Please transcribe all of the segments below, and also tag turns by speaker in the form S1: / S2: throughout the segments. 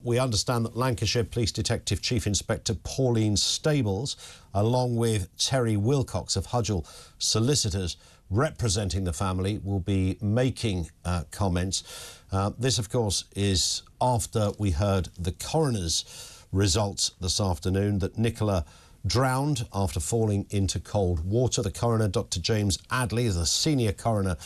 S1: We understand that Lancashire Police Detective Chief Inspector Pauline Stables, along with Terry Wilcox of Hudgel Solicitors, representing the family, will be making comments. This, of course, is after we heard the coroner's results this afternoon that Nicola drowned after falling into cold water. The coroner, Dr. James Adeley, the senior coroner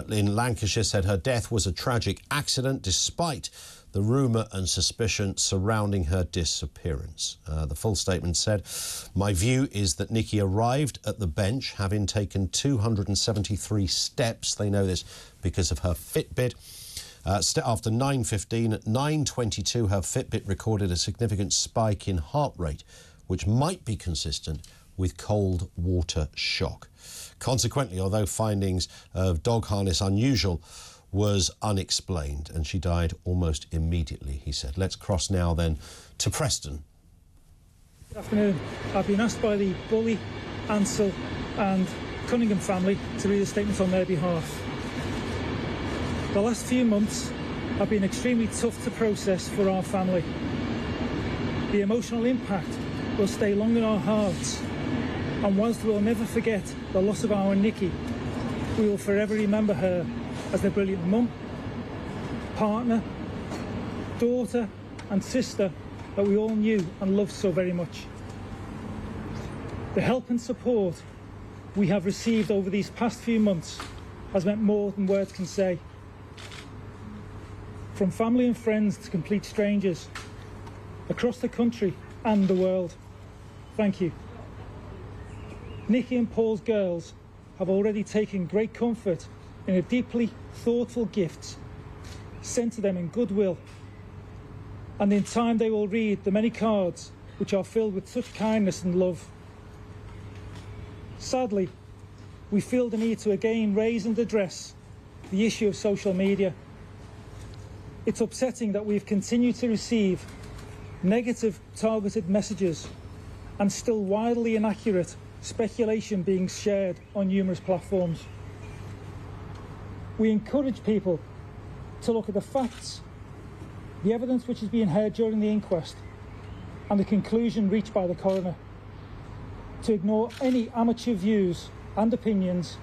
S1: in Lancashire, said her death was a tragic accident despite the rumour and suspicion surrounding her disappearance. The full statement said, "My view is that Nikki arrived at the bench having taken 273 steps." They know this because of her Fitbit. After 9:15, at 9:22, her Fitbit recorded a significant spike in heart rate, which might be consistent with cold water shock. Consequently, although findings of dog harness unusual, was unexplained, and she died almost immediately, he said. Let's cross now then to Preston.
S2: Good afternoon. I've been asked by the Bulley, Ansell and Cunningham family to read a statement on their behalf. The last few months have been extremely tough to process for our family. The emotional impact will stay long in our hearts, and whilst we will never forget the loss of our Nikki, we will forever remember her as the brilliant mum, partner, daughter and sister that we all knew and loved so very much. The help and support we have received over these past few months has meant more than words can say. From family and friends to complete strangers, across the country and the world, thank you. Nikki and Paul's girls have already taken great comfort in a deeply thoughtful gift sent to them in goodwill, and in time they will read the many cards which are filled with such kindness and love. Sadly, we feel the need to again raise and address the issue of social media. It's upsetting that we've continued to receive negative targeted messages and still widely inaccurate speculation being shared on numerous platforms. We encourage people to look at the facts, the evidence which is being heard during the inquest, and the conclusion reached by the coroner, to ignore any amateur views and opinions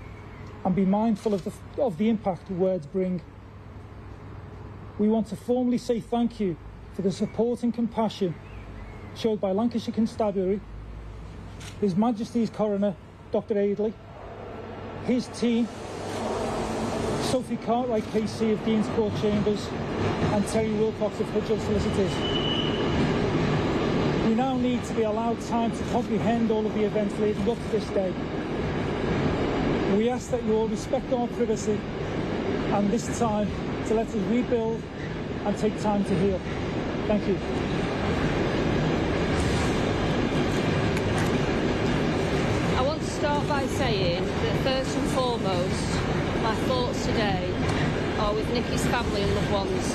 S2: and be mindful of the impact words bring. We want to formally say thank you for the support and compassion showed by Lancashire Constabulary, His Majesty's Coroner, Dr. Adeley, his team, Sophie Cartwright KC of Dean's Court Chambers and Terry Wilcox of Hudgel Solicitors. We now need to be allowed time to comprehend all of the events leading up to this day. We ask that you all respect our privacy and this time to let us rebuild and take time to heal. Thank you.
S3: I want to start by saying that first and foremost, my thoughts today are with Nikki's family and loved ones.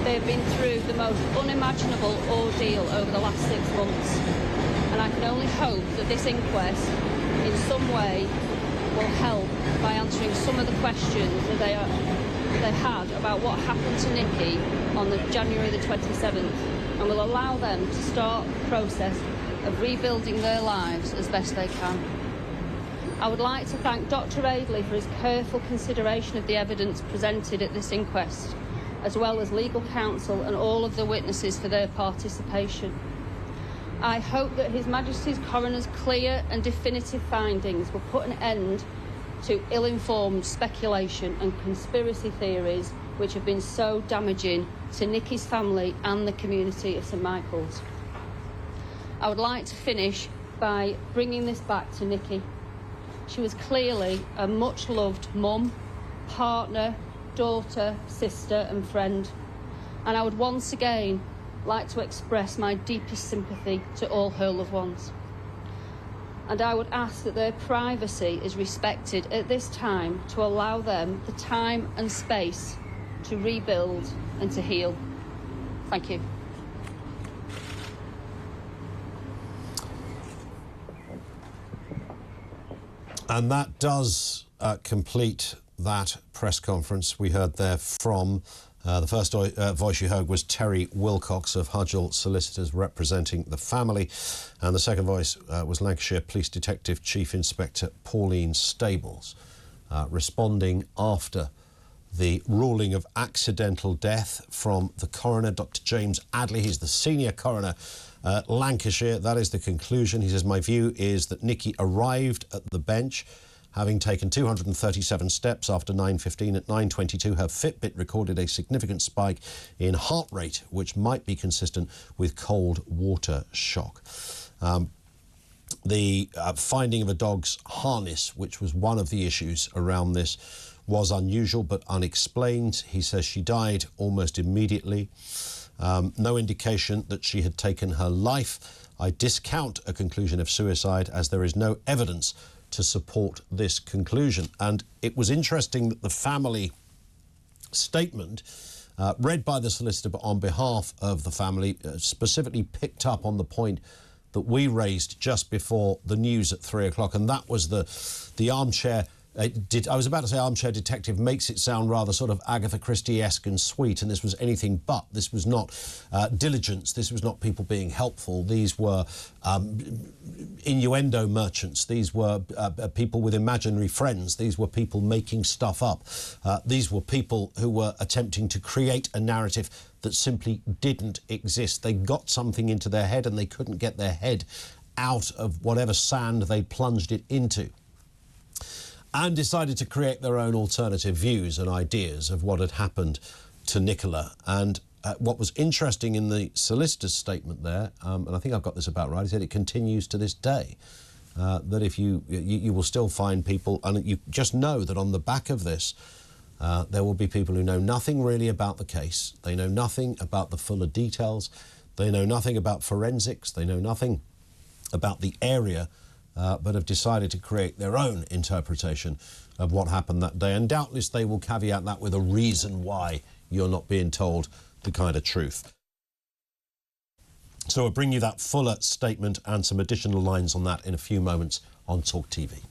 S3: They have been through the most unimaginable ordeal over the last 6 months, and I can only hope that this inquest in some way will help by answering some of the questions that they had about what happened to Nikki on January the 27th, and will allow them to start the process of rebuilding their lives as best they can. I would like to thank Dr. Adeley for his careful consideration of the evidence presented at this inquest, as well as legal counsel and all of the witnesses for their participation. I hope that His Majesty's Coroner's clear and definitive findings will put an end to ill-informed speculation and conspiracy theories which have been so damaging to Nikki's family and the community of St Michael's. I would like to finish by bringing this back to Nikki. She was clearly a much-loved mum, partner, daughter, sister and friend, and I would once again like to express my deepest sympathy to all her loved ones. And I would ask that their privacy is respected at this time to allow them the time and space to rebuild and to heal. Thank you.
S1: And that does complete that press conference we heard there from The first voice you heard was Terry Wilcox of Hudgel Solicitors representing the family, and the second voice was Lancashire Police Detective Chief Inspector Pauline Stables, responding after the ruling of accidental death from the coroner, Dr. James Adeley. He's the senior coroner at Lancashire. That is the conclusion. He says, my view is that Nikki arrived at the bench having taken 237 steps after 9:15. At 9:22, her Fitbit recorded a significant spike in heart rate, which might be consistent with cold water shock. The finding of a dog's harness, which was one of the issues around this, was unusual but unexplained. He says she died almost immediately. No indication that she had taken her life. I discount a conclusion of suicide as there is no evidence to support this conclusion. And it was interesting that the family statement, read by the solicitor but on behalf of the family, specifically picked up on the point that we raised just before the news at 3 o'clock, and that was the armchair. I was about to say armchair detective makes it sound rather sort of Agatha Christie-esque and sweet, and this was anything but. This was not diligence. This was not people being helpful. These were innuendo merchants. These were people with imaginary friends. These were people making stuff up. These were people who were attempting to create a narrative that simply didn't exist. They got something into their head and they couldn't get their head out of whatever sand they plunged it into, and decided to create their own alternative views and ideas of what had happened to Nicola. And what was interesting in the solicitor's statement there, and I think I've got this about right, he said it continues to this day, that if you will still find people, and you just know that on the back of this, there will be people who know nothing really about the case. They know nothing about the fuller details. They know nothing about forensics. They know nothing about the area, but have decided to create their own interpretation of what happened that day. And doubtless they will caveat that with a reason why you're not being told the kind of truth. So I'll bring you that fuller statement and some additional lines on that in a few moments on TalkTV.